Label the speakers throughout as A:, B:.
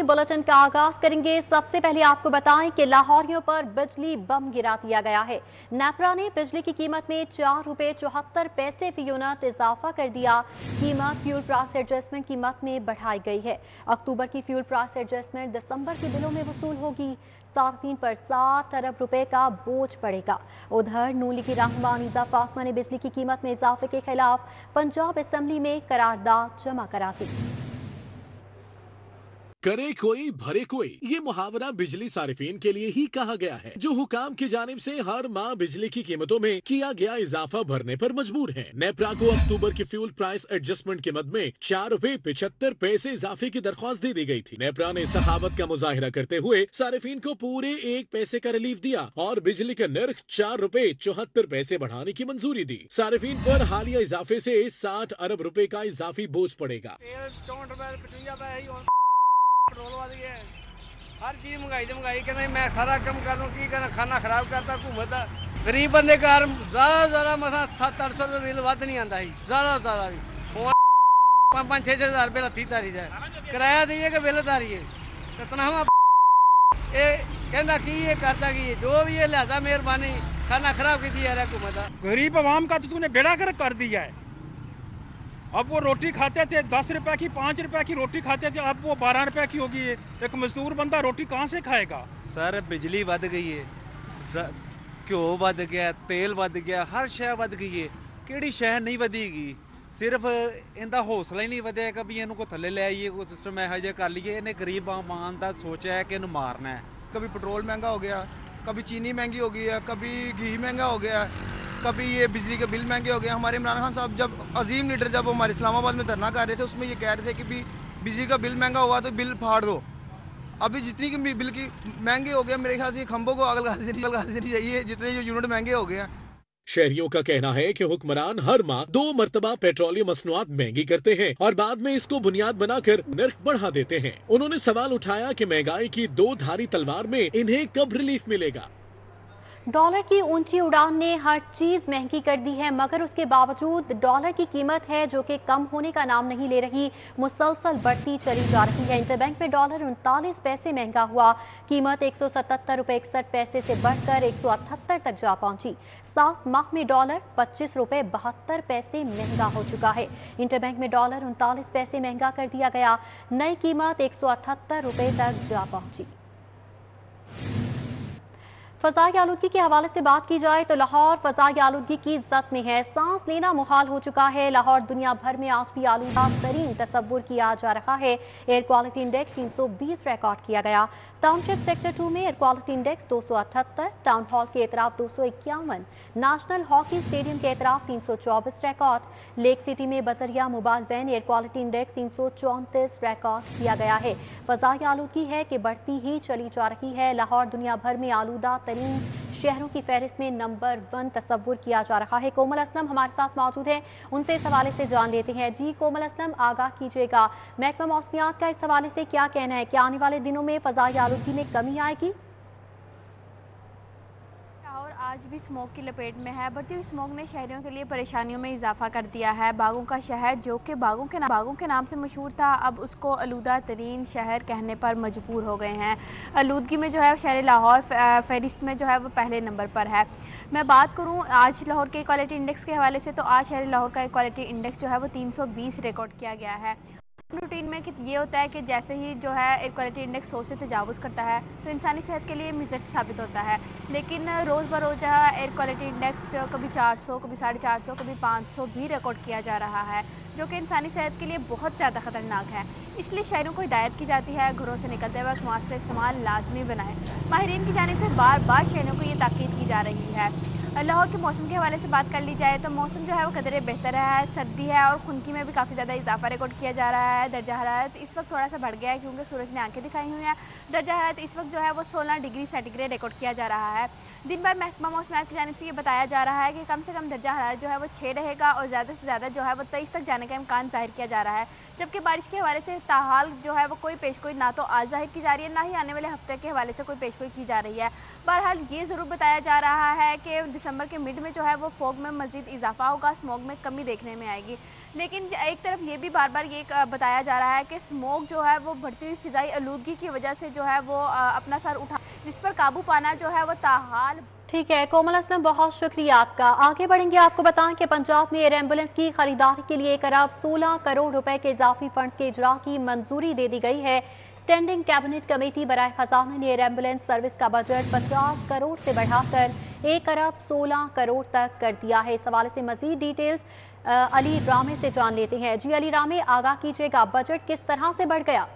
A: के बुलेटिन का आगाज करेंगे। सबसे पहले आपको बताएं कि लाहौरियों पर बिजली बम गिरा दिया गया है। नेपरा ने बिजली की कीमत में ₹4.74 फी यूनिट इजाफा कर दिया। कीमत फ्यूल प्राइस एडजस्टमेंट की मद में बढ़ाई गई है। अक्टूबर की फ्यूल प्राइस एडजस्टमेंट दिसंबर के बिलों में वसूल होगी। सार्फिन पर 60 अरब रुपए का बोझ पड़ेगा। उधर नून लीग की रहनुमा अनीसा फातिमा ने बिजली की कीमत में इजाफे के खिलाफ पंजाब असेंबली में करारदाद जमा करा दी।
B: करे कोई भरे कोई, ये मुहावरा बिजली सारिफीन के लिए ही कहा गया है, जो हुकाम की जानिब से हर माह बिजली की कीमतों में किया गया इजाफा भरने पर मजबूर हैं। नेपरा को अक्टूबर की फ्यूल प्राइस एडजस्टमेंट के मद में ₹4.75 इजाफे की दरख्वास्त दे दी गई थी। नेपरा ने सखावत का मुजाहिरा करते हुए सारिफीन को पूरे 1 पैसे का रिलीफ दिया और बिजली का नर्ख ₹4.74 बढ़ाने की मंजूरी दी। सारिफीन पर हालिया इजाफे से 60 अरब रुपए का इजाफी बोझ पड़ेगा।
C: पेट्रोल वाली है, हर चीज महंगाई तो महंगाई कहना मैं सारा कम कर लूँ की करना, खाना खराब करता घूमता। गरीब बंदे घर ज्यादा मसा 700-800 रुपये बिल वध नहीं आता ही, ज्यादा भी 5-6 हज़ार रुपये लथी तारी जाए किराया दीए कि बिल तारीए कितना हम कहना की ये करता की जो भी ये लिहाजा मेहरबानी खाना खराब की है हुकूमत।
D: गरीब आवाम का तो तूने बेड़ा गर्क कर दिया है। अब वो रोटी खाते थे 10 रुपए की, 5 रुपए की रोटी खाते थे, अब वो 12 रुपए की होगी। एक मजदूर बंदा रोटी कहाँ से खाएगा?
E: सर बिजली बढ़ गई है, घ्यो बढ़ गया, तेल बढ़ गया, हर शय बढ़ गई है। किहड़ी शय नहीं बढ़ेगी? सिर्फ इनका हौसला ही नहीं बढ़िया कि भी इन्हों को थले ले आइए, कोई सिस्टम यहो जिहा कर लीए। इन्हें गरीब आवाम का सोचा है कि इन्हू मारना है।
F: कभी पेट्रोल महंगा हो गया, कभी चीनी महंगी हो गई है, कभी घी महंगा हो गया, कभी ये बिजली के बिल महंगे हो गए। हमारे इमरान खान साहब जब अजीम लीडर जब हमारे इस्लामाबाद में धरना कर रहे थे, उसमें ये कह रहे थे कि भी बिजली का बिल महंगा हुआ तो बिल फाड़ दो। अभी जितनी की बिल की महंगे हो गए, मेरे ख्याल से खंभों को आग लगा देनी चाहिए, जितने जो यूनिट महंगे हो गए हैं।
B: शहरियों का कहना है कि हुक्मरान हर माह 2 मरतबा पेट्रोलियम मसनूआत महंगी करते हैं और बाद में इसको बुनियाद बनाकर नर्ख बढ़ा देते हैं। उन्होंने सवाल उठाया कि महंगाई की 2 धारी तलवार में इन्हें कब रिलीफ मिलेगा।
A: डॉलर की ऊंची उड़ान ने हर चीज महंगी कर दी है, मगर उसके बावजूद डॉलर की कीमत है जो कि कम होने का नाम नहीं ले रही, मुसलसल बढ़ती चली जा रही है। इंटरबैंक में डॉलर 39 पैसे महंगा हुआ। कीमत ₹177.61 से बढ़कर 178 तक जा पहुंची। 7 माह में डॉलर ₹25.72 महंगा हो चुका है। इंटरबैंक में डॉलर 39 पैसे महंगा कर दिया गया। नई कीमत ₹178 तक जा पहुंची। फ़ज़ाई आलूदगी के हवाले से बात की जाए तो लाहौर फ़ज़ाई आलूदगी की ज़द में है। सांस लेना मुहाल हो चुका है। लाहौर दुनिया भर में आज भी आलूदा तरीन तस्वुर किया जा रहा है। एयर क्वालिटी इंडेक्स 320 रिकॉर्ड किया गया। टाउनशिप सेक्टर 2 में air quality index 278, town hall के एतराफ 251, नेशनल हॉकी स्टेडियम के एतराफ 324 रिकॉर्ड। लेक सिटी में Bajaria mobile van air quality index 334 record किया गया है। फ़ज़ाई आलूदगी है कि बढ़ती ही चली जा रही है। लाहौर दुनिया भर में आलूदा तरीन शहरों की फहरिस्त में नंबर 1 तस्वुर किया जा रहा है। कोमल असलम हमारे साथ मौजूद है, उनसे इस हवाले से जान लेते हैं। जी कोमल असलम, आगाह कीजिएगा, महकमा मौसमियात का इस हवाले से क्या कहना है? क्या आने वाले दिनों में फ़ज़ाई आलूदगी में कमी आएगी?
G: आज भी स्मोक की लपेट में है। बढ़ती हुई स्मोक ने शहरियों के लिए परेशानियों में इजाफा कर दिया है। बागों का शहर जो कि बागों के नाम से मशहूर था, अब उसको आलूदा तरीन शहर कहने पर मजबूर हो गए हैं। आलूदगी में जो है शहर लाहौर फहरिस्त में जो है वो पहले नंबर पर है। मैं बात करूं आज लाहौर के क्वालिटी इंडेक्स के हवाले से, तो आज शहर लाहौर का क्वालिटी इंडेक्स जो है वो 320 रिकॉर्ड किया गया है। रूटीन में कि ये होता है कि जैसे ही जो है एयर क्वालिटी इंडेक्स 100 से तजावुज़ करता है तो इंसानी सेहत के लिए मुज़र साबित होता है। लेकिन रोज़ बरोज़ एयर क्वालिटी इंडेक्स जो कभी 400, कभी 450, कभी 500 भी रिकॉर्ड किया जा रहा है, जो कि इंसानी सेहत के लिए बहुत ज़्यादा ख़तरनाक है। इसलिए शहरों को हिदायत की जाती है घरों से निकलते वक्त मास्क का इस्तेमाल लाजमी बनाएं। माहिरीन की जानिब से बार बार शहरों को ये ताकीद की जा रही है। लाहौर के मौसम के हवाले से बात कर ली जाए तो मौसम जो है वो कदरे बेहतर है। सर्दी है और खुनकी में भी काफ़ी ज़्यादा इजाफा रिकॉर्ड किया जा रहा है। दर्जा हरारत इस वक्त थोड़ा सा बढ़ गया है क्योंकि सूरज ने आंखें दिखाई हुई हैं। दर्जा हरारत इस वक्त जो है वो 16 डिग्री सेंटीग्रेड रिकॉर्ड किया जा रहा है। दिन भर महकमा मौसमियात की जानिब से ये बताया जा रहा है कि कम से कम दर्जा हरारत जो है वो 6 रहेगा और ज़्यादा से ज़्यादा जो है वो 23 तक जाने का इम्कान जाहिर किया जा रहा है। जबकि बारिश के हवाले से ताहाल जो है वो कोई पेशगोई ना तो आज जाहिर की जा रही है, ना ही आने वाले हफ्ते के हवाले से कोई पेशगोई की जा रही है। बहरहाल ये ज़रूर बताया जा रहा है कि दिसंबर के मिड में जो है वो फॉग में मज़ीद इजाफा होगा, स्मॉग में कमी देखने में आएगी। लेकिन एक तरफ ये भी बार बार ये बताया जा रहा है कि स्मॉग जो है वो बढ़ती हुई फ़िज़ाई आलूदगी की वजह से जो है वो अपना सर उठा, जिस पर काबू पाना जो है वो ताहाल।
A: ठीक है कोमल असलम, बहुत शुक्रिया आपका। आगे बढ़ेंगे, आपको बताएं कि पंजाब में एयर एम्बुलेंस की खरीदारी के लिए 1 अरब 16 करोड़ रुपए के इजाफी फंड्स के इजरा की मंजूरी दे दी गई है। स्टैंडिंग कैबिनेट कमेटी बराए खजाना ने एयर एम्बुलेंस सर्विस का बजट 50 करोड़ से बढ़ाकर 1 अरब 16 करोड़ तक कर दिया है। इस हवाले से मजीद डिटेल्स अली रामे से जान लेते हैं। जी अली रामे, आगाह कीजिएगा, बजट किस तरह से बढ़ गया?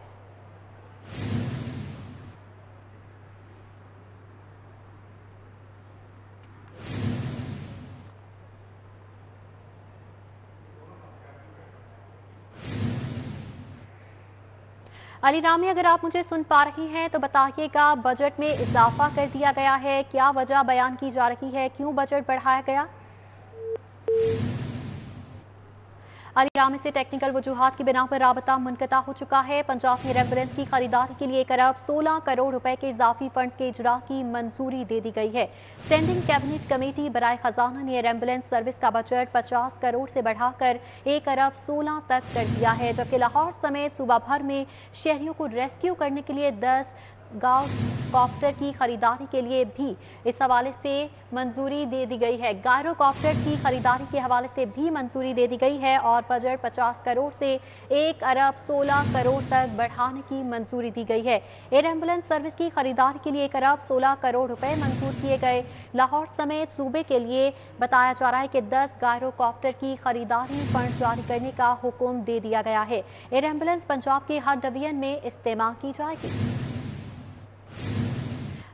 A: अली रामी, अगर आप मुझे सुन पा रही हैं तो बताइएगा, बजट में इजाफा कर दिया गया है, क्या वजह बयान की जा रही है, क्यों बजट बढ़ाया गया? अली रामी से टेक्निकल वजूहात की बिना पर राबता मुनक़ता हो चुका है। पंजाब में एम्बुलेंस की खरीदारी के लिए 1 अरब 16 करोड़ रुपए के इजाफी फंड्स के इजरा की मंजूरी दे दी गई है। स्टैंडिंग कैबिनेट कमेटी बराए खजाना ने एयर एम्बुलेंस सर्विस का बजट 50 करोड़ से बढ़ाकर 1 अरब 16 तक कर दिया है, जबकि लाहौर समेत सूबा भर में शहरियों को रेस्क्यू करने के लिए 10 गाँव कॉप्टर की खरीदारी के लिए भी इस हवाले से मंजूरी दे दी गई है। गायरोकॉप्टर की खरीदारी के हवाले से भी मंजूरी दे दी गई है और बजट 50 करोड़ से 1 अरब 16 करोड़ तक बढ़ाने की मंजूरी दी गई है। एयर एम्बुलेंस सर्विस की खरीदारी के लिए 1 अरब 16 करोड़ रुपए मंजूर किए गए। लाहौर समेत सूबे के लिए बताया जा रहा है कि 10 गायरोकॉप्टर की खरीदारी फंड जारी करने का हुक्म दे दिया गया है। एयर एम्बुलेंस पंजाब के हर डिवीजन में इस्तेमाल की जाएगी।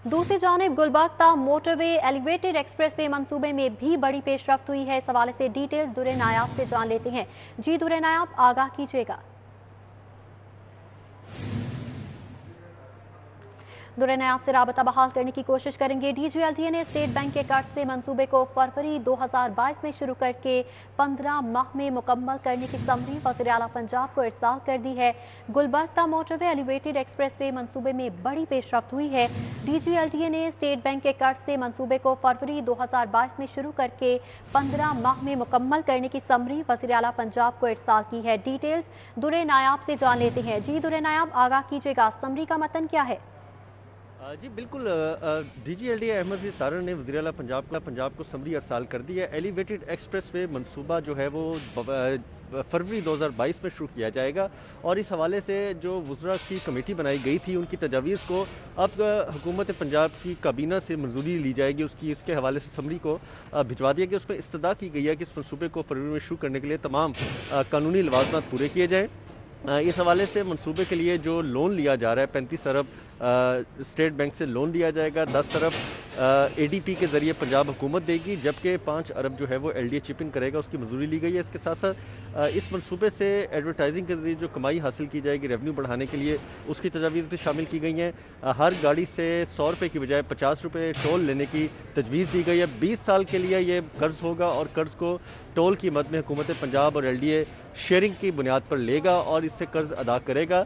A: दूसरी जानिब गुलबर्गा मोटरवे एलिवेटेड एक्सप्रेसवे मंसूबे में भी बड़ी पेशरफ्त हुई है। इस हवाले से डिटेल्स दुरे नायाब से जान लेते हैं। जी दुरे नायाब, आगाह कीजिएगा। दुरे नायाब से राबता बहाल करने की कोशिश करेंगे। DGLTA ने स्टेट बैंक के कर्ज से मंसूबे को फरवरी 2022 में शुरू करके 15 माह में मुकम्मल करने की समरी वज़ीर आला पंजाब को इरसाल कर दी है। गुलबर्गा मोटरवे एलिवेटेड एक्सप्रेसवे मंसूबे में बड़ी पेशरफ्त हुई है। DGLTA ने स्टेट बैंक के कर्ज से मंसूबे को फरवरी 2022 में शुरू करके 15 माह में मुकम्मल करने की समरी वज़ीर आला पंजाब को इरसाल की है। डिटेल्स दुरे नायाब से जान लेते हैं। जी दुरे नायाब, आगाह कीजिएगा, समरी का मतन क्या है?
H: जी बिल्कुल, DGLTA अहमद जी तारड़ ने वज़ीर आला पंजाब को समरी अरसाल कर दी है। एलिवेटेड एक्सप्रेसवे मंसूबा जो है वो फरवरी 2022 में शुरू किया जाएगा और इस हवाले से जो वज़रा की कमेटी बनाई गई थी उनकी तजावीज़ को अब हुकूमत पंजाब की काबीना से मंजूरी ली जाएगी। इसके हवाले से समरी को भिजवा दिया गया। उसमें इस्तदा की गई है कि इस मंसूबे को फरवरी में शुरू करने के लिए तमाम कानूनी लवाजमात पूरे किए जाएँ। इस हवाले से मंसूबे के लिए जो लोन लिया जा रहा है 35 अरब स्टेट बैंक से लोन लिया जाएगा, 10 अरब ADP के ज़रिए पंजाब हुकूमत देगी, जबकि 5 अरब जो है वो LDA चिप इन करेगा, उसकी मंजूरी ली गई है। इसके साथ साथ इस मंसूबे से एडवर्टाइजिंग के ज़रिए जो कमाई हासिल की जाएगी रेवेन्यू बढ़ाने के लिए, उसकी तजावीज़ भी शामिल की गई हैं। हर गाड़ी से 100 रुपये की बजाय 50 रुपये टोल लेने की तजवीज़ दी गई है। 20 साल के लिए ये कर्ज़ होगा और कर्ज़ को टोल की मद में हुकूमत पंजाब और LDA शेयरिंग की बुनियाद पर लेगा और इससे कर्ज अदा करेगा।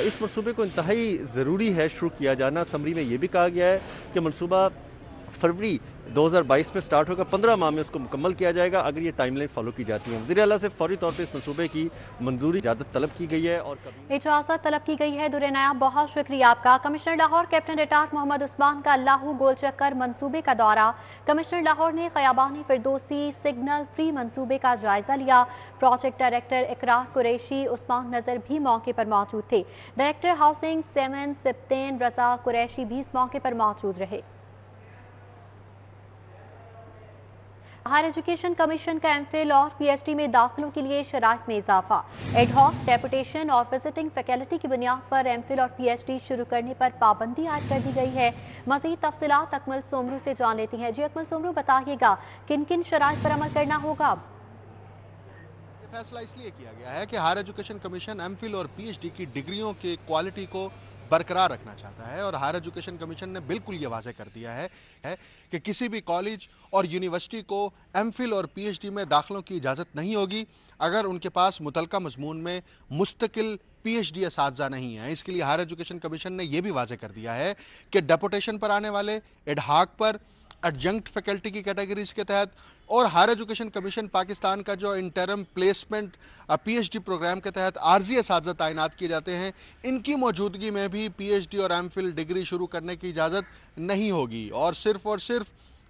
H: इस मंसूबे को इंतहाई ज़रूरी है शुरू किया जाना। समरी में ये भी कहा गया है कि मंसूबा फरवरी 2022 में स्टार्ट होगा, 15 माह में उसको मुकम्मल किया जाएगा अगर ये टाइमलाइन फॉलो की जाती है। वज़ीर आला से फौरी तौर पर इस मंसूबे की मंजूरी इजाज़त तलब की गई है और
A: इजाज़त तलब की गई है। दुरे नायाब, बहुत शुक्रिया आपका। Commissioner Lahore captain retired Mohammad Usman का लाहू गोल चक्कर मंसूबे का दौरा। कमिश्नर लाहौर ने ख़याबानी फिरदौसी सिग्नल फ्री मंसूबे का जायजा लिया। प्रोजेक्ट डायरेक्टर इकरार कुरैशी, उस्मान नज़र भी मौके पर मौजूद थे। डायरेक्टर हाउसिंग 7 सिप्तेन रजा कुरैशी भी इस मौके पर मौजूद रहे। हायर एजुकेशन कमीशन का MPhil और PhD में दाखिलों के लिए शराइत में इजाफा। एडहॉक, डेपुटेशन और विजिटिंग फैकल्टी की बुनियाद पर MPhil और PhD शुरू करने पर पाबंदी आयद कर दी गई है। मज़ीद तफसीलात अकमल सोमरू से जान लेती हैं। जी अकमल सोमरू, बताइएगा किन किन शराइत पर अमल करना होगा?
I: ये फैसला इसलिए किया गया है कि हायर एजुकेशन कमीशन MPhil और PhD की डिग्रियों की क्वालिटी को बरकरार रखना चाहता है और हायर एजुकेशन कमीशन ने बिल्कुल ये वाज़ेह कर दिया है कि किसी भी कॉलेज और यूनिवर्सिटी को MPhil और PhD में दाखिलों की इजाज़त नहीं होगी अगर उनके पास मुतलका मजमून में मुस्तकिल PhD असातिज़ा नहीं है। इसके लिए हायर एजुकेशन कमीशन ने यह भी वाज़ेह कर दिया है कि डेपुटेशन पर आने वाले, एडहाक पर एडजंक्ट फैकल्टी की कैटेगरीज के तहत, और हायर एजुकेशन कमीशन पाकिस्तान का जो इंटरम प्लेसमेंट पीएचडी प्रोग्राम के तहत आर्जी असातिज़ा तैनात किए जाते हैं, इनकी मौजूदगी में भी पीएचडी और एमफिल डिग्री शुरू करने की इजाज़त नहीं होगी। और सिर्फ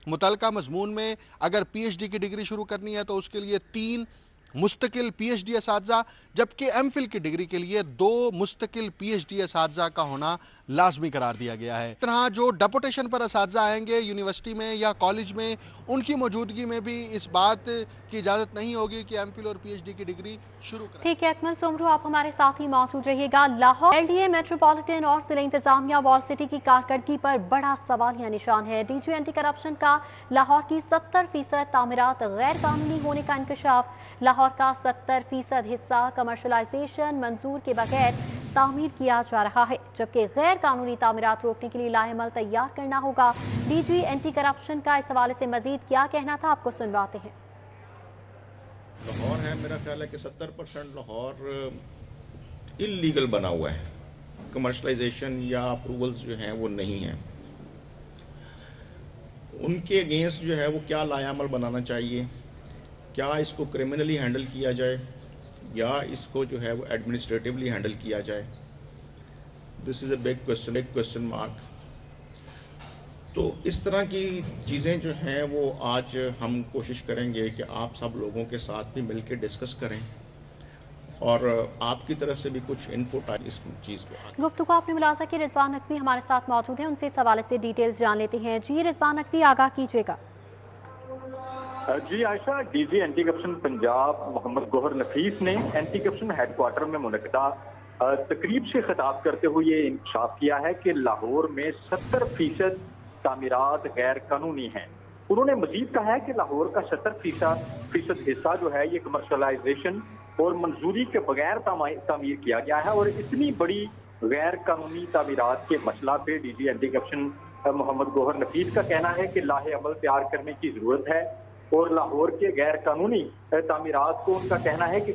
I: मुतलका मजमून में अगर पीएचडी की डिग्री शुरू करनी है तो उसके लिए 3 मुस्तकिल पीएचडी असातिज़ा, जबकि एमफिल की डिग्री के लिए 2 मुस्तकिल पीएचडी असातिज़ा का होना लाजमी करार दिया गया है। इस तरह जो डेपुटेशन पर असातिज़ा आएंगे यूनिवर्सिटी में या कॉलेज में, उनकी मौजूदगी में भी इस बात की इजाज़त नहीं होगी कि एमफिल और पीएचडी की डिग्री शुरू करें।
A: ठीक है अकमल सोमरू, आप हमारे साथ ही मौजूद रहिएगा। लाहौर एलडीए मेट्रोपॉलिटन और जिला इंतजामिया वॉल सिटी की कारकर्दगी पर बड़ा सवालिया निशान है। डीजी एंटी करप्शन का लाहौर की 70% तामीरात गैर कानूनी होने का इंकशाफ। लाहौर का 70% हिस्सा कमर्शलाइजेशन मंजूर के बगैर तामीर किया जा रहा है, जबकि गैर कानूनी तामीरात रोकने के लिए लाएमल तैयार करना होगा। डीजी एंटी करप्शन का इस हवाले से मजीद क्या कहना था, आपको सुनवाते हैं।
J: लाहौर है, मेरा ख्याल है कि 70% लाहौर इल्लीगल बना हुआ है। कमर्शलाइजेशन या अप्रूवल्स जो हैं वो नहीं हैं। उनके अगेंस्ट जो है वो क्या लायामल बनाना चाहिए, क्या इसको क्रिमिनली हैंडल किया जाए या इसको जो है वो एडमिनिस्ट्रेटिवली हैंडल किया जाए। This is a big question mark. तो इस तरह की चीज़ें जो हैं वो आज हम कोशिश करेंगे कि आप सब लोगों के साथ भी मिलकर डिस्कस करें और आपकी तरफ से भी कुछ इनपुट आए इस चीज़ को।
A: गुफ्तगू आपने मुलाजा कि रिजवान नकवी हमारे साथ मौजूद हैं, उनसे इस हवाले से डिटेल्स जान लेते हैं। जी रिजवान नकवी, आगाह कीजिएगा।
K: जी Ayesha, DG anti corruption Punjab Mohammad Gohar Nafees ने एंटी करप्शन हेडक्वार्टर में मुनक़दा तकरीब से खिताब करते हुए ये इंकशाफ किया है कि लाहौर में 70% तामीरात गैर कानूनी हैं। उन्होंने मजीद कहा है कि लाहौर का 70% हिस्सा जो है ये कमर्शलाइजेशन और मंजूरी के बगैर तामीर किया गया है, और इतनी बड़ी गैर कानूनी तामीरात के मसला पे DG anti corruption Mohammad Gohar Nafees का कहना है कि लाहे अमल तैयार करने की जरूरत है और लाहौर के गैर कानूनी तामीरात को उनका कहना है कि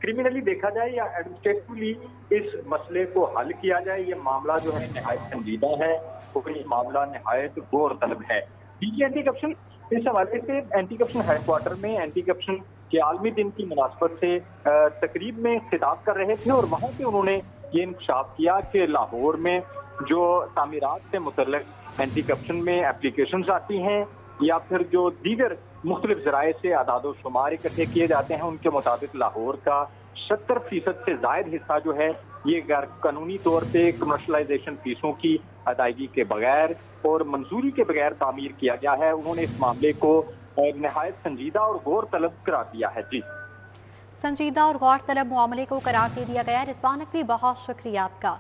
K: क्रिमिनली देखा जाए या एडमिनिस्ट्रेटिवली इस मसले को हल किया जाए। ये मामला जो है नहायत संजीदा है और ये मामला नहायत गौर तलब है। डीजी एंटी करप्शन इस हवाले से एंटी करप्शन हेडक्वार्टर में एंटी करप्शन के आलमी दिन की मुनासबत से तकरीब में खिताब कर रहे थे और वहाँ पे उन्होंने ये इंकशाफ किया कि लाहौर में जो तामीरात से मुतल्लिक एंटी करप्शन में एप्लीकेशंस आती हैं या फिर जो दीगर मुख्तलिफ ज़राए से आदाद व शुमार इकट्ठे किए जाते हैं, उनके मुताबिक लाहौर का 70% से ज़ायद हिस्सा जो है ये गैर कानूनी तौर पे कमर्शलाइजेशन फीसों की अदायगी के बगैर और मंजूरी के बगैर तामीर किया गया है। उन्होंने इस मामले को नहायत संजीदा और गौर तलब करार दिया है। जी,
A: संजीदा और गौर तलब मामले को करार दे दिया गया है। रिजवान नकवी, बहुत शुक्रिया आपका।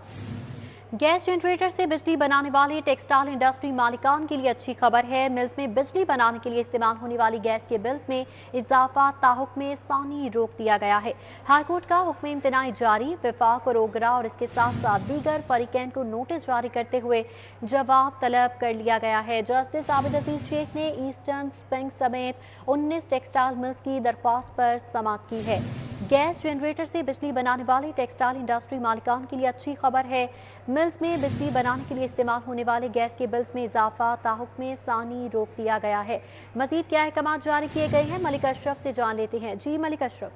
A: गैस जनरेटर से बिजली बनाने वाली टेक्सटाइल इंडस्ट्री मालिकान के लिए अच्छी खबर है। मिल्स में बिजली बनाने के लिए इस्तेमाल होने वाली गैस के बिल्स में इजाफा ताहुक्म सानी रोक दिया गया है। हाईकोर्ट का हुक्म इम्तनाई जारी। विफाक और ओगरा और इसके साथ साथ दीगर फरीकैन को नोटिस जारी करते हुए जवाब तलब कर लिया गया है। जस्टिस आबिद अजीज शेख ने ईस्टर्न स्पिंग समेत 19 टेक्सटाइल मिल्स की दरख्वास्त पर समाअत की है। गैस जनरेटर से बिजली बनाने वाली टेक्सटाइल इंडस्ट्री मालिकान के लिए अच्छी खबर है। मिल्स में बिजली बनाने के लिए इस्तेमाल होने वाले गैस के बिल्स में इजाफा ताहुक्म सानी रोक दिया गया है। मजीद क्या अहकाम जारी किए गए हैं, मलिक अशरफ से जान लेते हैं। जी मलिक अशरफ।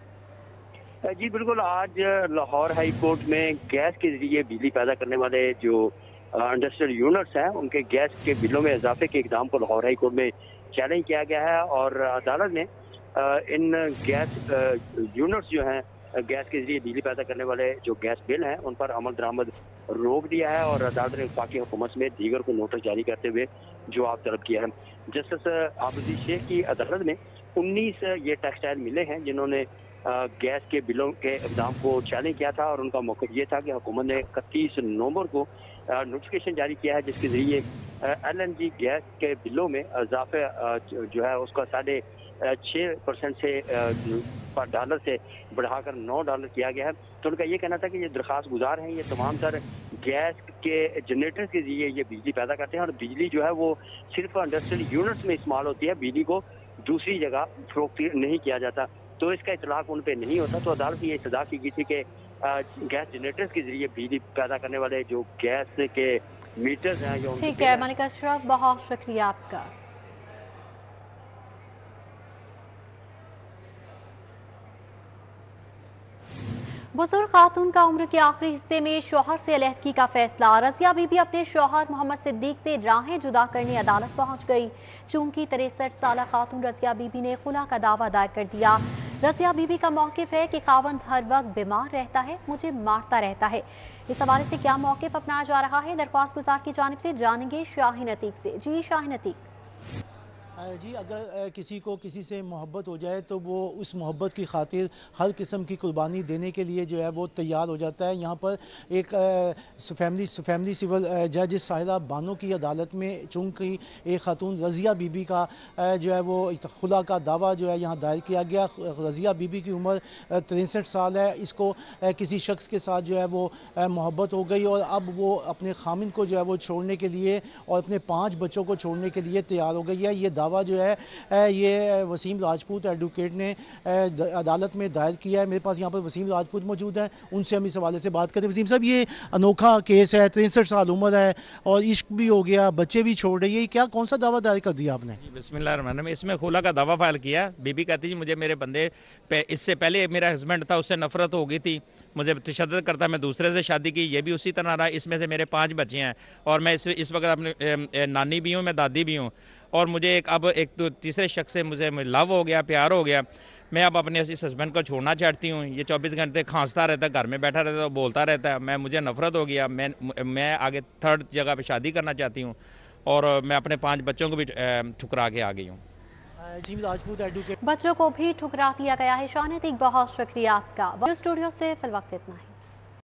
L: जी बिल्कुल, आज लाहौर हाई कोर्ट में गैस के जरिए बिजली पैदा करने वाले जो इंडस्ट्रियल यूनिट्स हैं उनके गैस के बिलों में इजाफे के इक़दाम को लाहौर हाई कोर्ट में चैलेंज किया गया है और अदालत ने इन गैस यूनिट्स जो हैं गैस के जरिए बिजली पैदा करने वाले जो गैस बिल हैं उन पर अमल दरामद रोक दिया है और अदालत ने वफाकी हुकूमत में दीगर को नोटिस जारी करते हुए जवाब तलब किया है। जस्टिस आबिद शेख की अदालत में 19 ये टेक्सटाइल मिले हैं जिन्होंने गैस के बिलों के इक़दाम को चैलेंज किया था और उनका मौक़िफ़ ये था कि हुकूमत ने 31 नवंबर को नोटिफिकेशन जारी किया है जिसके जरिए LNG गैस के बिलों में इजाफे जो है उसका 6.5% से पर डॉलर से बढ़ाकर $9 किया गया है। तो उनका ये कहना था कि ये दरख्वास्त गुजार हैं, ये तमाम तर गैस के जनरेटर के जरिए ये बिजली पैदा करते हैं और बिजली जो है वो सिर्फ इंडस्ट्रियल यूनिट्स में इस्तेमाल होती है, बिजली को दूसरी जगह फरोख्त नहीं किया जाता, तो इसका इतलाक उन पर नहीं होता। तो अदालत ने ये सजा की गई थी कि गैस जनरेटर्स के जरिए बिजली पैदा करने वाले जो गैस के मीटर्स हैं।
A: ठीक है मलिक अशरफ, बहुत शुक्रिया आपका। बुजुर्ग खातून का उम्र के आखिरी हिस्से में शौहर से अलहदगी का फैसला। रजिया बीबी अपने शौहर मोहम्मद सिद्दीक से राहें जुदा करने अदालत पहुंच गई। चूंकि 63 साल खातून रजिया बीबी ने खुला का दावा दायर कर दिया। रजिया बीबी का मौकिफ है कि खावंद हर वक्त बीमार रहता है, मुझे मारता रहता है। इस हवाले से क्या मौकिफ अपनाया जा रहा है, दरख्वास्त गुजार की जानिब से जानेंगे शाहीन अतीक से। जी शाहीन अतीक।
M: जी, अगर किसी को किसी से मोहब्बत हो जाए तो वो उस मोहब्बत की खातिर हर किस्म की कुर्बानी देने के लिए जो है वो तैयार हो जाता है। यहाँ पर एक फैमिली सिविल जज साहिरा बानो की अदालत में चूँकि एक खातून रजिया बीबी का जो है वो खुला का दावा जो है यहाँ दायर किया गया। रजिया बीबी की उम्र 63 साल है। इसको किसी शख्स के साथ जो है वो मोहब्बत हो गई और अब वो अपने खामिन को जो है वो छोड़ने के लिए और अपने 5 बच्चों को छोड़ने के लिए तैयार हो गई है। ये दावा जो है ये वसीम राजपूत एडवोकेट ने अदालत में दायर किया है। मेरे पास यहाँ पर वसीम राजपूत मौजूद है, उनसे हम इस हवाले से बात करें। वसीम साहब, ये अनोखा केस है, 63 साल उम्र है और इश्क भी हो गया, बच्चे भी छोड़ रही है, क्या कौन सा दावा दायर कर दिया आपने?
N: बिस्मिल्लाहिर्रहमानिर्रहीम। इसमें खुला का दावा फाइल किया। बीबी कहती जी मुझे मेरे बंदे पे, इससे पहले मेरा हस्बैंड था उससे नफरत हो गई थी, मुझे तशद्दुद करता, मैं दूसरे से शादी की, ये भी उसी तरह रहा। इसमें से मेरे 5 बच्चे हैं और मैं इस वक्त अपनी नानी भी हूँ, मैं दादी भी हूँ और मुझे एक तीसरे शख्स से मुझे लव हो गया, प्यार हो गया। मैं अब अपने इस हस्बैंड को छोड़ना चाहती हूँ। ये 24 घंटे खांसता रहता है, घर में बैठा रहता है, बोलता रहता है। मुझे नफरत हो गया। मैं आगे 3rd जगह पे शादी करना चाहती हूँ और मैं अपने 5 बच्चों को भी ठुकरा के आ गई हूँ।
M: राजपूत एडवोकेट।
A: बच्चों को भी ठुकरा दिया गया है। शाहीन अतीक, बहुत शुक्रिया आपका। स्टूडियो से फिल वक्त इतना ही।